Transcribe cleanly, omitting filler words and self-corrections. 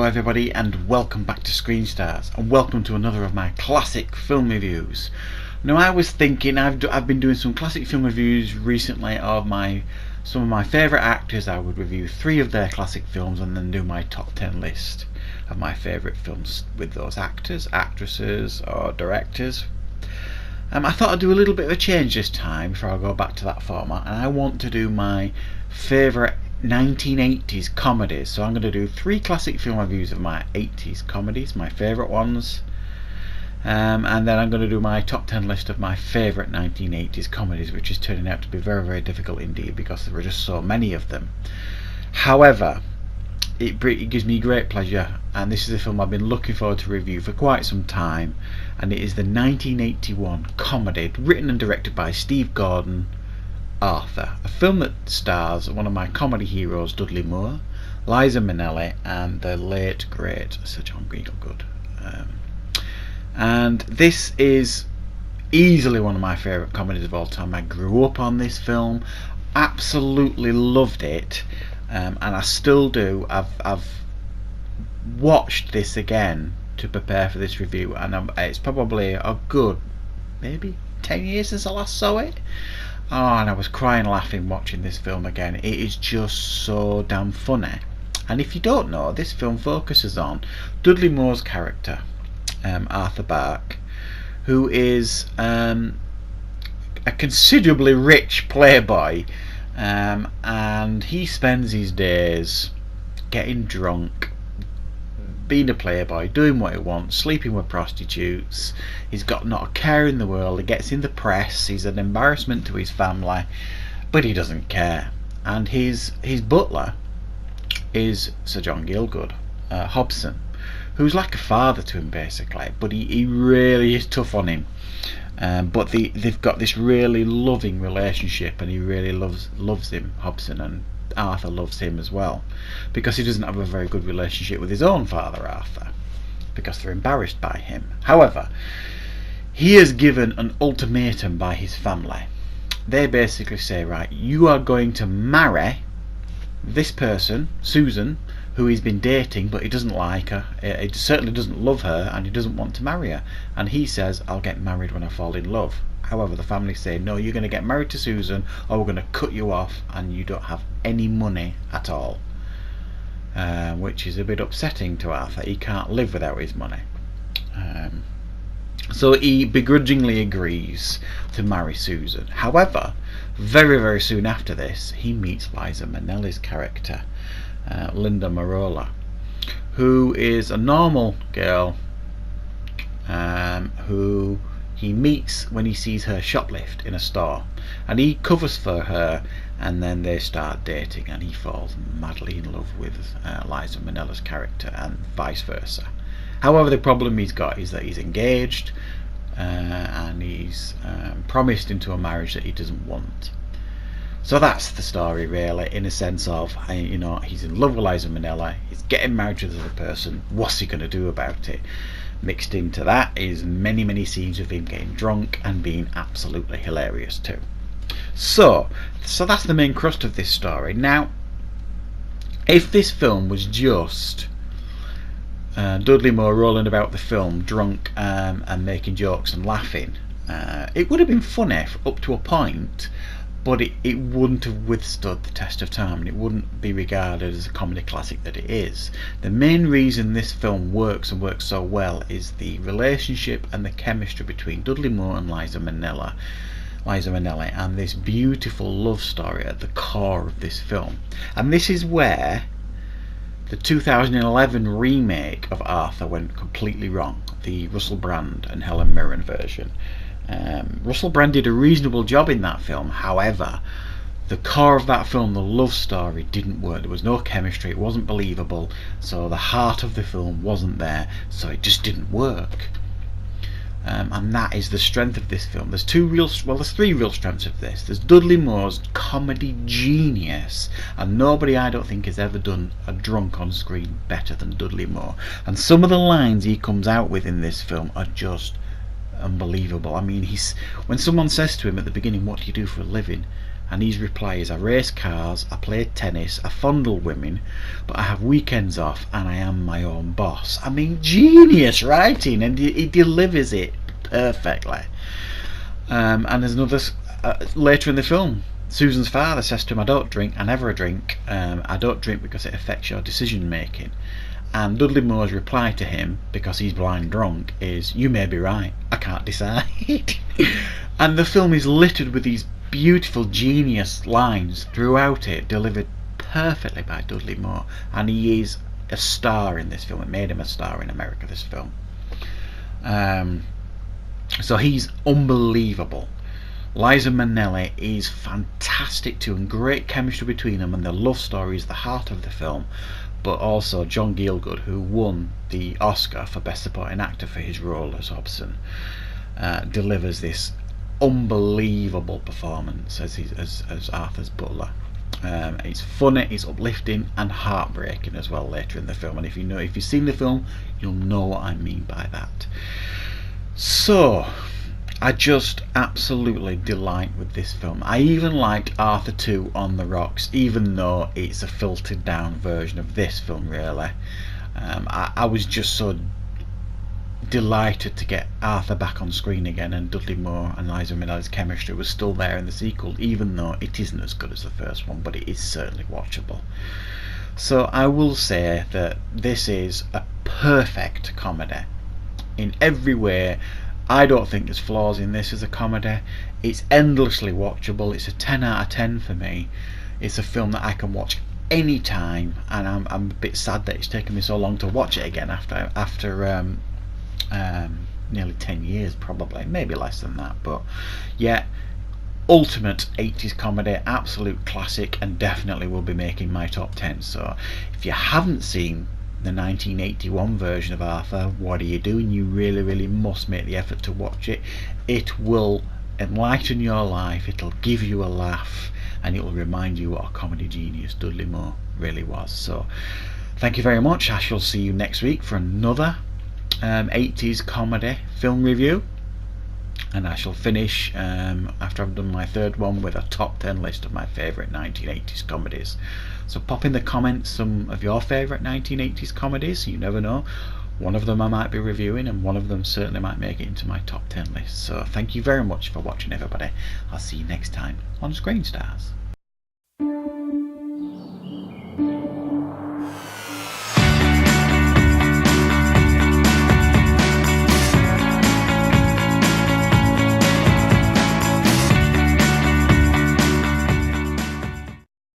everybody, and welcome back to Screen Stars, and welcome to another of my classic film reviews. Now, I was thinking I've been doing some classic film reviews recently of some of my favourite actors. I would review 3 of their classic films and then do my top 10 list of my favourite films with those actors, actresses or directors. I thought I'd do a little bit of a change this time before I go back to that format, and I want to do my favourite 1980s comedies. So I'm going to do 3 classic film reviews of my 80s comedies, my favourite ones, and then I'm going to do my top 10 list of my favourite 1980s comedies, which is turning out to be very, very difficult indeed because there are just so many of them. However, it gives me great pleasure, and this is a film I've been looking forward to review for quite some time, and it is the 1981 comedy written and directed by Steve Gordon, Arthur, a film that stars one of my comedy heroes, Dudley Moore, Liza Minnelli, and the late great Sir John Gielgud. And this is easily one of my favourite comedies of all time. I grew up on this film, absolutely loved it, and I still do. I've watched this again to prepare for this review, and it's probably a good maybe 10 years since I last saw it. Oh, and I was crying laughing watching this film again. It is just so damn funny. And if you don't know, this film focuses on Dudley Moore's character, Arthur Barke, who is a considerably rich playboy, and he spends his days getting drunk, being a playboy, doing what he wants, sleeping with prostitutes. He's got not a care in the world. He gets in the press. He's an embarrassment to his family, but he doesn't care. And his butler is Sir John Gielgud, Hobson, who's like a father to him basically, but he really is tough on him. But they've got this really loving relationship, and he really loves him, Hobson, and Arthur loves him as well, because he doesn't have a very good relationship with his own father, Arthur, because they're embarrassed by him. However, he is given an ultimatum by his family. They basically say, right, you are going to marry this person, Susan, who he's been dating, but he doesn't like her, he certainly doesn't love her, and he doesn't want to marry her. And he says, I'll get married when I fall in love. However, the family say, no, you're going to get married to Susan, or we're going to cut you off and you don't have any money at all, which is a bit upsetting to Arthur. He can't live without his money. So he begrudgingly agrees to marry Susan. However, very, very soon after this, he meets Liza Minnelli's character, Linda Marola, who is a normal girl who he meets when he sees her shoplift in a store, and he covers for her, and then they start dating, and he falls madly in love with Liza Minnelli's character, and vice versa. However, the problem he's got is that he's engaged, and he's promised into a marriage that he doesn't want. So that's the story, really, in a sense of, he's in love with Liza Minnelli, he's getting married to the other person, what's he going to do about it? Mixed into that is many, many scenes of him getting drunk and being absolutely hilarious too. So that's the main crust of this story. Now, if this film was just Dudley Moore rolling about the film drunk and making jokes and laughing, it would have been funny up to a point, but it wouldn't have withstood the test of time, and it wouldn't be regarded as a comedy classic that it is. The main reason this film works and works so well is the relationship and the chemistry between Dudley Moore and Liza Minnelli, and this beautiful love story at the core of this film. And this is where the 2011 remake of Arthur went completely wrong, the Russell Brand and Helen Mirren version. Russell Brand did a reasonable job in that film. However, the core of that film, the love story, didn't work. There was no chemistry, it wasn't believable, so the heart of the film wasn't there, so it just didn't work. And that is the strength of this film. There's 3 real strengths of this. There's Dudley Moore's comedy genius, and nobody, I don't think, has ever done a drunk on screen better than Dudley Moore. And some of the lines he comes out with in this film are just unbelievable. I mean, when someone says to him at the beginning, what do you do for a living? And his reply is, I race cars, I play tennis, I fondle women, but I have weekends off and I am my own boss. I mean, genius writing, and he delivers it perfectly. And there's another, later in the film, Susan's father says to him, I don't drink, I never drink, I don't drink because it affects your decision making. And Dudley Moore's reply to him, because he's blind drunk, is, you may be right, I can't decide. And the film is littered with these beautiful, genius lines throughout it, delivered perfectly by Dudley Moore, and he is a star in this film. It made him a star in America, this film. So he's unbelievable. Liza Minnelli is fantastic too, and great chemistry between them, and the love story is the heart of the film. But also John Gielgud, who won the Oscar for Best Supporting Actor for his role as Hobson, delivers this unbelievable performance as Arthur's butler. It's funny, it's uplifting, and heartbreaking as well later in the film. And if you've seen the film, you'll know what I mean by that. So I just absolutely delight with this film. I even liked Arthur 2 on the Rocks, even though it's a filtered down version of this film, really. I was just so delighted to get Arthur back on screen again, and Dudley Moore and Liza Minnelli's chemistry was still there in the sequel, even though it isn't as good as the first one, but it is certainly watchable. So I will say that this is a perfect comedy in every way. I don't think there's flaws in this as a comedy. It's endlessly watchable. It's a 10 out of 10 for me. It's a film that I can watch any time, and I'm a bit sad that it's taken me so long to watch it again after nearly 10 years, probably, maybe less than that. But yeah, ultimate 80s comedy, absolute classic, and definitely will be making my top 10. So if you haven't seen the 1981 version of Arthur, what are you doing? You really must make the effort to watch it. It will enlighten your life, it'll give you a laugh, and it will remind you what a comedy genius Dudley Moore really was. So thank you very much. I shall see you next week for another 80s comedy film review, and I shall finish after I've done my third one with a top 10 list of my favourite 1980s comedies. So pop in the comments some of your favourite 1980s comedies. You never know, one of them I might be reviewing, and one of them certainly might make it into my top 10 list. So thank you very much for watching, everybody. I'll see you next time on Screen Stars.